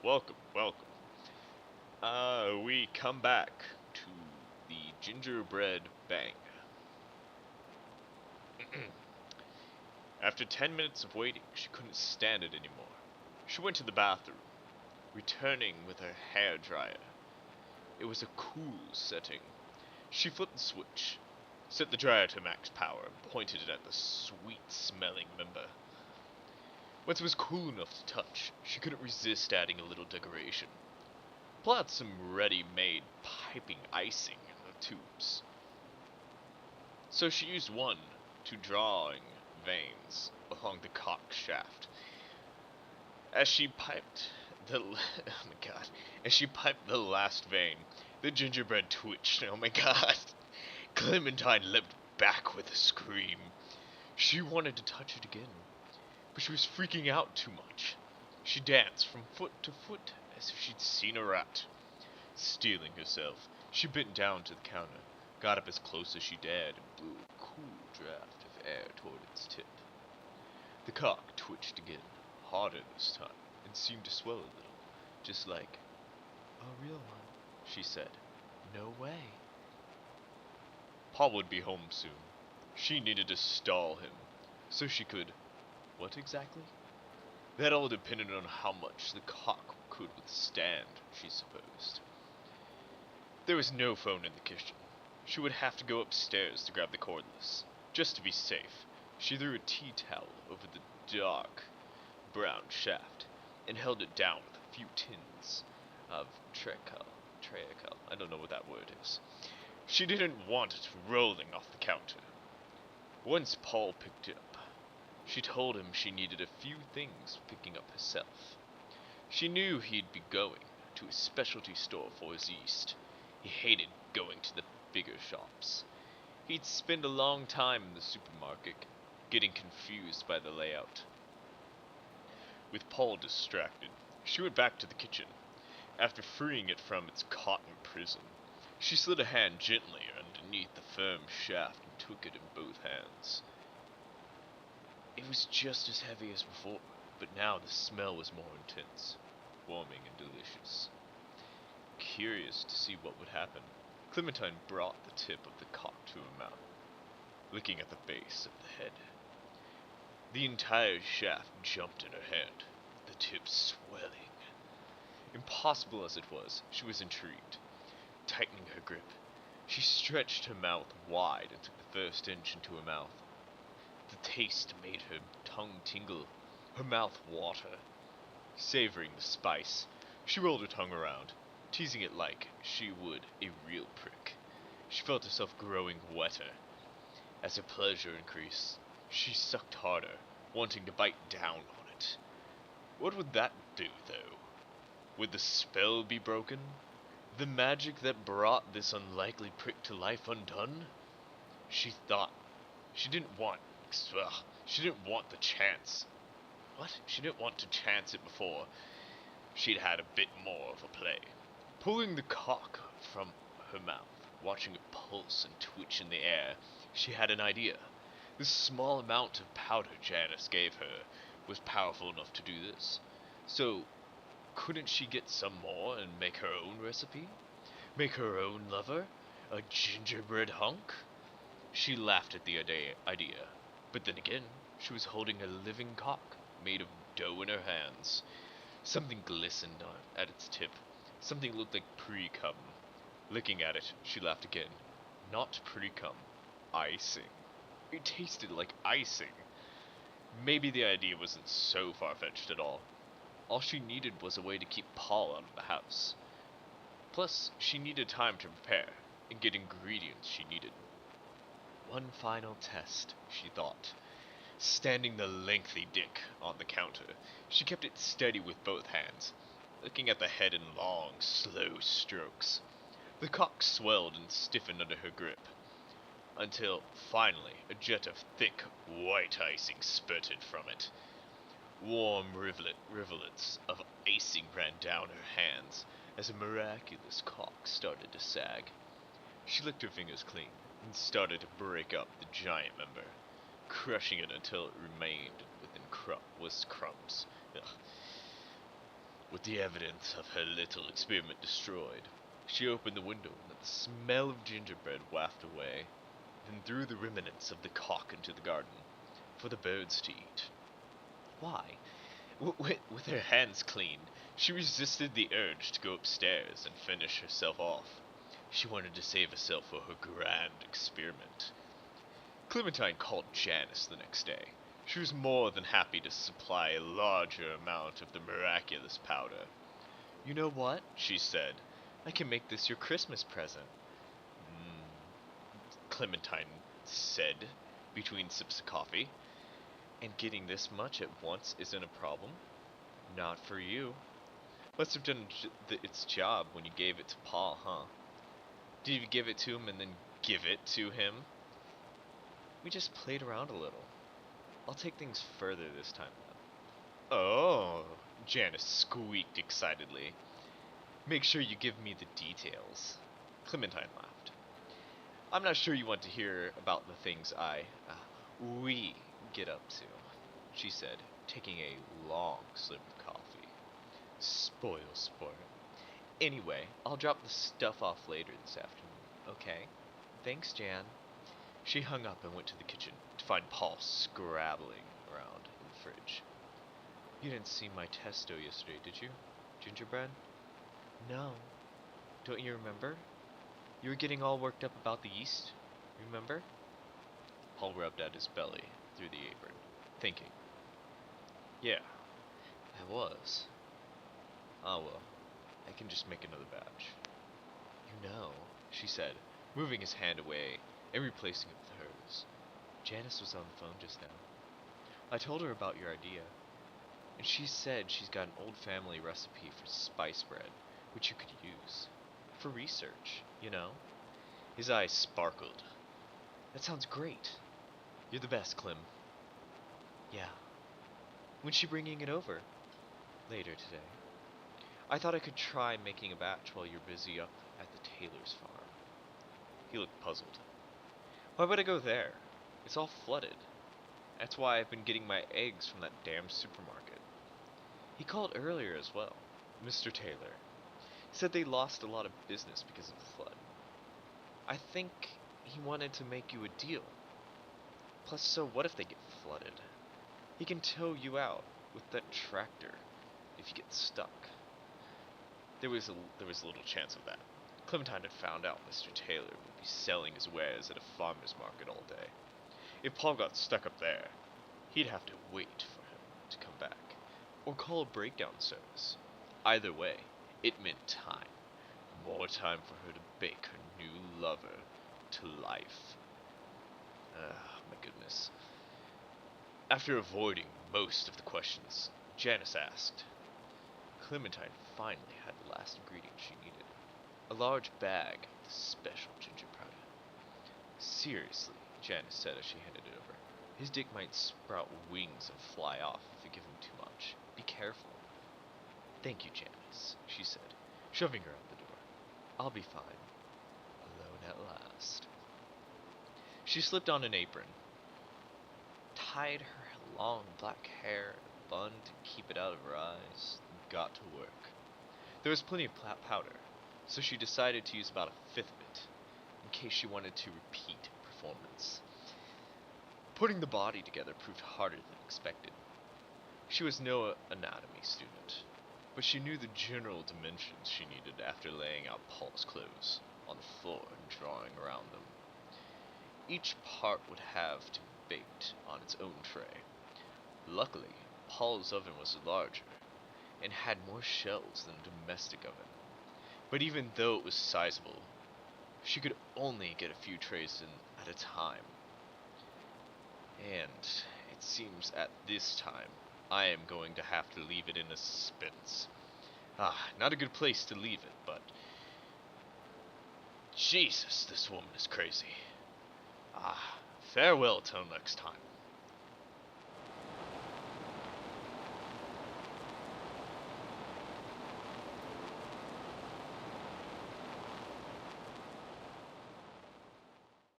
Welcome, welcome. We come back to the Gingerbread Bang. After 10 minutes of waiting, she couldn't stand it anymore. She went to the bathroom, returning with her hair dryer. It was a cool setting. She flipped the switch, set the dryer to max power, and pointed it at the sweet-smelling member. Once it was cool enough to touch, she couldn't resist adding a little decoration. Pull out some ready-made piping icing in the tubes. So she used one to drawing veins along the cock shaft. As she piped the oh my god, as she piped the last vein, the gingerbread twitched. Oh my god. Clementine leapt back with a scream. She wanted to touch it again, but she was freaking out too much. She danced from foot to foot as if she'd seen a rat. Steeling herself, she bent down to the counter, got up as close as she dared, and blew a cool draft of air toward its tip. The cock twitched again, harder this time, and seemed to swell a little, just like, "A real one," she said. "No way." Paul would be home soon. She needed to stall him, so she could... What exactly? That all depended on how much the cock could withstand, she supposed. There was no phone in the kitchen. She would have to go upstairs to grab the cordless. Just to be safe, she threw a tea towel over the dark brown shaft and held it down with a few tins of treacle. I don't know what that word is. She didn't want it rolling off the counter. Once Paul picked it up, she told him she needed a few things picking up herself. She knew he'd be going to a specialty store for his yeast. He hated going to the bigger shops. He'd spend a long time in the supermarket, getting confused by the layout. With Paul distracted, she went back to the kitchen. After freeing it from its cotton prison, she slid a hand gently underneath the firm shaft and took it in both hands. It was just as heavy as before, but now the smell was more intense, warming and delicious. Curious to see what would happen, Clementine brought the tip of the cock to her mouth, licking at the base of the head. The entire shaft jumped in her hand, the tip swelling. Impossible as it was, she was intrigued. Tightening her grip, she stretched her mouth wide and took the first inch into her mouth. The taste made her tongue tingle, her mouth water. Savoring the spice, she rolled her tongue around, teasing it like she would a real prick. She felt herself growing wetter. As her pleasure increased, she sucked harder, wanting to bite down on it. What would that do, though? Would the spell be broken? The magic that brought this unlikely prick to life undone? She thought. She didn't want the chance. What? She didn't want to chance it before she'd had a bit more of a play. Pulling the cock from her mouth, watching it pulse and twitch in the air, she had an idea. The small amount of powder Janice gave her was powerful enough to do this. So, couldn't she get some more and make her own recipe? Make her own lover? A gingerbread hunk? She laughed at the idea, but then again, she was holding a living cock, made of dough in her hands. Something glistened at its tip. Something looked like pre-cum. Licking at it, she laughed again. Not pre-cum. Icing. It tasted like icing. Maybe the idea wasn't so far-fetched at all. All she needed was a way to keep Paul out of the house. Plus, she needed time to prepare and get ingredients she needed. One final test, she thought. Standing the lengthy dick on the counter, she kept it steady with both hands, looking at the head in long, slow strokes. The cock swelled and stiffened under her grip, until, finally, a jet of thick, white icing spurted from it. Warm rivulets of icing ran down her hands as a miraculous cock started to sag. She licked her fingers clean and started to break up the giant member, crushing it until it remained within crumbs. Ugh. With the evidence of her little experiment destroyed, she opened the window and let the smell of gingerbread waft away, then threw the remnants of the cock into the garden, for the birds to eat. Why? With her hands clean, she resisted the urge to go upstairs and finish herself off. She wanted to save herself for her grand experiment. Clementine called Janice the next day. She was more than happy to supply a larger amount of the miraculous powder. "You know what?" she said. "I can make this your Christmas present." Clementine said, between sips of coffee. "And getting this much at once isn't a problem?" "Not for you. Must have done its job when you gave it to Paul, huh? Did you give it to him and then give it to him?" "We just played around a little. I'll take things further this time, though." "Oh," Janice squeaked excitedly. "Make sure you give me the details." Clementine laughed. "I'm not sure you want to hear about the things we get up to," she said, taking a long sip of coffee. Spoil sport. "Anyway, I'll drop the stuff off later this afternoon, okay? Thanks, Jan." She hung up and went to the kitchen to find Paul scrabbling around in the fridge. "You didn't see my testo yesterday, did you? Gingerbread?" "No. Don't you remember? You were getting all worked up about the yeast. Remember?" Paul rubbed at his belly through the apron, thinking. "Yeah, I was. Ah well, I can just make another batch." "You know," she said, moving his hand away and replacing it with hers. "Janice was on the phone just now. I told her about your idea, and she said she's got an old family recipe for spice bread, which you could use. For research, you know." His eyes sparkled. "That sounds great. You're the best, Clem." "Yeah. When's she bringing it over?" "Later today. I thought I could try making a batch while you're busy up at the Taylor's farm." He looked puzzled. "Why would I go there? It's all flooded. That's why I've been getting my eggs from that damn supermarket." He called earlier as well, Mr. Taylor. He said they lost a lot of business because of the flood. I think he wanted to make you a deal. Plus, so what if they get flooded? He can tow you out with that tractor if you get stuck. There was little chance of that. Clementine had found out Mr. Taylor would be selling his wares at a farmer's market all day. If Paul got stuck up there, he'd have to wait for him to come back, or call a breakdown service. Either way, it meant time. More time for her to bake her new lover to life. My goodness. After avoiding most of the questions, Janice asked. Clementine finally had the last ingredient she needed. A large bag of the special ginger powder. "Seriously," Janice said as she handed it over. "His dick might sprout wings and fly off if you give him too much. Be careful." "Thank you, Janice," she said, shoving her out the door. "I'll be fine. Alone at last." She slipped on an apron, tied her long black hair in a bun to keep it out of her eyes, and got to work. There was plenty of powder, so she decided to use about a fifth of it, in case she wanted to repeat performance. Putting the body together proved harder than expected. She was no anatomy student, but she knew the general dimensions she needed after laying out Paul's clothes on the floor and drawing around them. Each part would have to be baked on its own tray. Luckily, Paul's oven was larger and had more shelves than a domestic oven. But even though it was sizable, she could only get a few trays in at a time. And it seems at this time, I am going to have to leave it in a suspense. Not a good place to leave it, but Jesus, this woman is crazy. Farewell till next time.